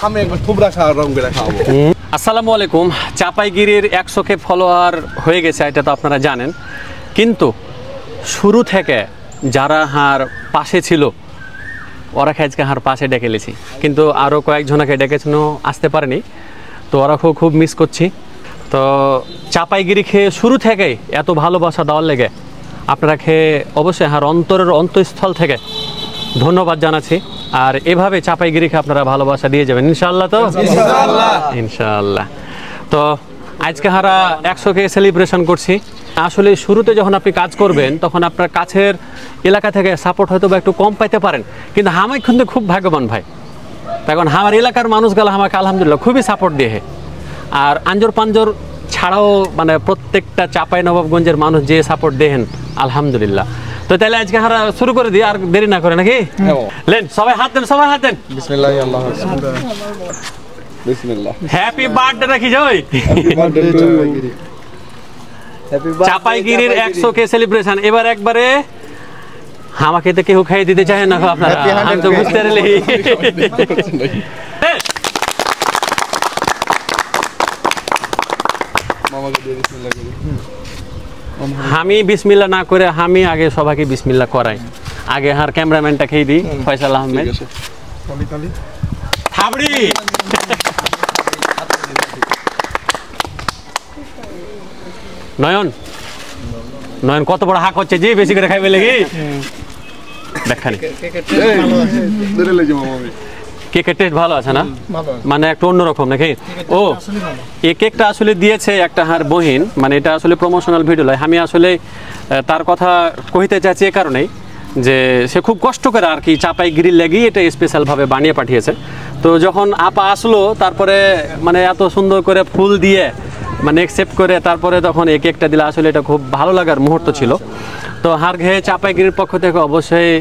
আমি একবার থুবড়া খাওয়ার রং করে খাওয়াবো। আসসালামু আলাইকুম। চাপাইগিরির 100K ফলোয়ার হয়ে গেছে, এটা তো আপনারা জানেন, কিন্তু শুরু থেকে যারা হার পাশে ছিল ওরা আজকে হার পাশে ডেকেলেছি, কিন্তু আরও কয়েকজনকে ডেকেছিল আসতে পারেনি, তো ওরা খুব মিস করছি। তো চাপাইগিরি খেয়ে শুরু থেকেই এত ভালোবাসা দেওয়ার লেগে আপনারা খেয়ে অবশ্যই হার অন্তরের অন্তঃস্থল থেকে ধন্যবাদ জানাচ্ছি। আর এভাবে চাপাইগিরিকে আপনারা ভালোবাসা দিয়ে যাবেন ইনশাআল্লাহ। তো ইনশাআল্লাহ। তো আজকে হারা 100K সেলিব্রেশন করছি। আসলে শুরুতে যখন আপনি কাজ করবেন তখন আপনার কাছের এলাকা থেকে সাপোর্ট হয়তো বা একটু কম পাইতে পারেন, কিন্তু আমি কিন্তু খুব ভাগ্যবান ভাই, তখন আমার এলাকার মানুষগুলো আমাকে আলহামদুলিল্লাহ খুবই সাপোর্ট দিয়ে। আর আঞ্জর পাঞ্জর ছাড়াও মানে প্রত্যেকটা চাপাই নবাবগঞ্জের মানুষ যে সাপোর্ট দেন আলহামদুলিল্লাহ। তো তাহলে আজকে হারা শুরু করে দিই, আর দেরি না করে নাকি? লেন সবাই হাত দেন, সবাই হাত দেন। বিসমিল্লাহ আল্লাহু আকবার। বিসমিল্লাহ। হ্যাপি বার্থডে রাখি যাই। চাপাইগিরির 100K সেলিব্রেশন এবার একবারে আমাকে তো কেউ খাইয়ে দিতে চায় না আপনারা, আমি তো বুঝতে পারলি। আমি বিসমিল্লাহ না করে আমি আগে সবাইকে বিসমিল্লাহ করাই, আগে হার ক্যামেরাম্যানটা খেয়ে দিই ফয়সাল আহমেদ। থাবড়ি নয়ন, নয়ন কত বড় হাক হচ্ছে, যে বেশি করে খাইবে লেগে দেখানি। কেকের টেস্ট ভালো আছে না, মানে একটু অন্যরকম নাকি? ও এই কেকটা আসলে দিয়েছে একটা হার বহিন, মানে এটা আসলে প্রমোশনাল ভিডিও নয়। আমি আসলে তার কথা কইতে চাচ্ছি এ কারণেই যে সে খুব কষ্ট করে আর কি চাপাইগিরির লেগেই এটা স্পেশালভাবে বানিয়ে পাঠিয়েছে। তো যখন আপা আসলো তারপরে মানে এত সুন্দর করে ফুল দিয়ে মানে অ্যাকসেপ্ট করে তারপরে তখন এই কেকটা দিলে আসলে এটা খুব ভালো লাগার মুহূর্ত ছিল। তো হার ঘেয়ে চাপাইগিরির পক্ষ থেকে অবশ্যই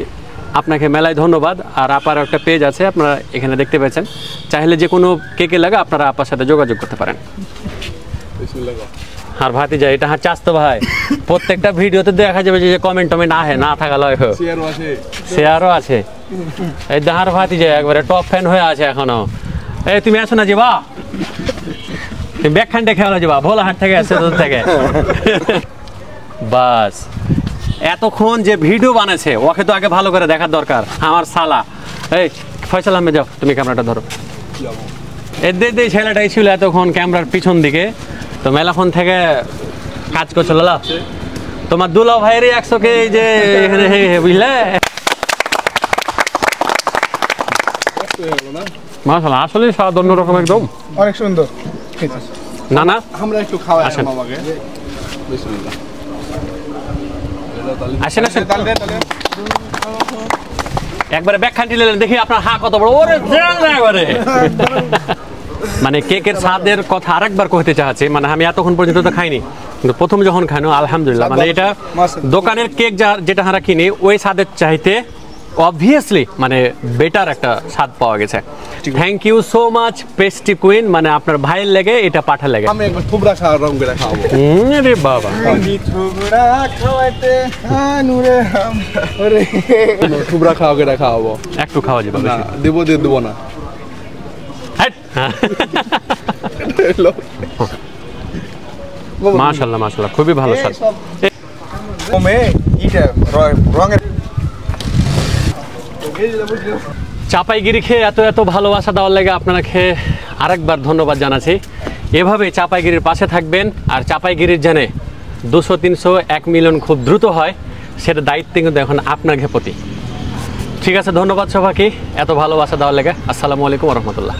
আপনাকে মেলায় ধন্যবাদ। আর আপার একটা পেজ আছে আপনারা এখানে দেখতে পেয়েছেন, চাইলে যে কোনো কেকে লাগে আপনারা আপার সাথে যোগাযোগ করতে পারেন। আর ভাতি যায় এটা হার চাস্তো ভাই, প্রত্যেকটা ভিডিওতে দেখা যাবে যে কমেন্ট টমেন্ট আহে না থাকা লয়, শেয়ারও আছে। এই দাহার ভাতি যায় একবারে টপ ফ্যান হয়ে আছে এখনো। এই তুমি আসো না যাবা, তুমি ব্যাখ্যানটা খেয়াল যাবা, ভোলাহাট থেকে আসছে তোর থেকে। বাস এতক্ষণ যে ভিডিও বানাচ্ছে ওকে তো আগে ভালো করে দেখার দরকার। আমার সালা এই ফয়সাল আহমেদ যাও, তুমি ক্যামেরাটা ধরো। এদের ছেলেটাই ছিল এতক্ষণ ক্যামেরার পিছন দিকে, তো মেলাফোন থেকে কাজ করছো লালা। তোমার দুলা ভাইয়ের 100K যে এখানে বুঝলে মাশাআল্লাহ, আসলে স্বাদ অন্যরকম একদম অনেক সুন্দর। না না আমরা একটু খাওয়াই মামাকে। বিসমিল্লাহ। আসেন আসেন, একবারে ব্যাখ্যানটি নিলেন দেখি আপনার হা কত বড়। ওরে একবারে মানে কেকের স্বাদের কথা আরেকবার কইতে চাচ্ছি, মানে আমি এতক্ষণ পর্যন্ত তো খাইনি, কিন্তু প্রথম যখন খাইনো আলহামদুলিল্লাহ, মানে এটা দোকানের কেক যেটা হারা কিনি ওই স্বাদের চাইতে অবভিয়াসলি মানে বেটার একটা স্বাদ পাওয়া গেছে। Thank you so much pastry queen, মানে আপনার ভাইয়ের লেগে এটা পাঠা লেগে। আমি একবার থুবড়া খাওয়ার রং করে খাওয়াবো। আরে বাবা থুবড়া খাওয়াইতে আনুরে ওরে থুবড়া খাওয়া করে খাওয়াবো। একটু খাওয়া যাবে না দেব দেব না। মাশাআল্লাহ মাশাআল্লাহ, খুবই ভালো স্বাদ। চাপাইগিরি খেয়ে এত ভালোবাসা দেওয়ার লাগে আপনারা খেয়ে আরেকবার ধন্যবাদ জানাচ্ছি। এভাবে চাপাইগিরির পাশে থাকবেন, আর চাপাইগিরির জানে 200, 300, 1 মিলিয়ন খুব দ্রুত হয়, সেটা দায়িত্ব কিন্তু এখন আপনার প্রতি। ঠিক আছে, ধন্যবাদ সবাইকে এত ভালোবাসা দেওয়ার লাগে। আসসালামু আলাইকুম ওয়া রাহমাতুল্লাহ।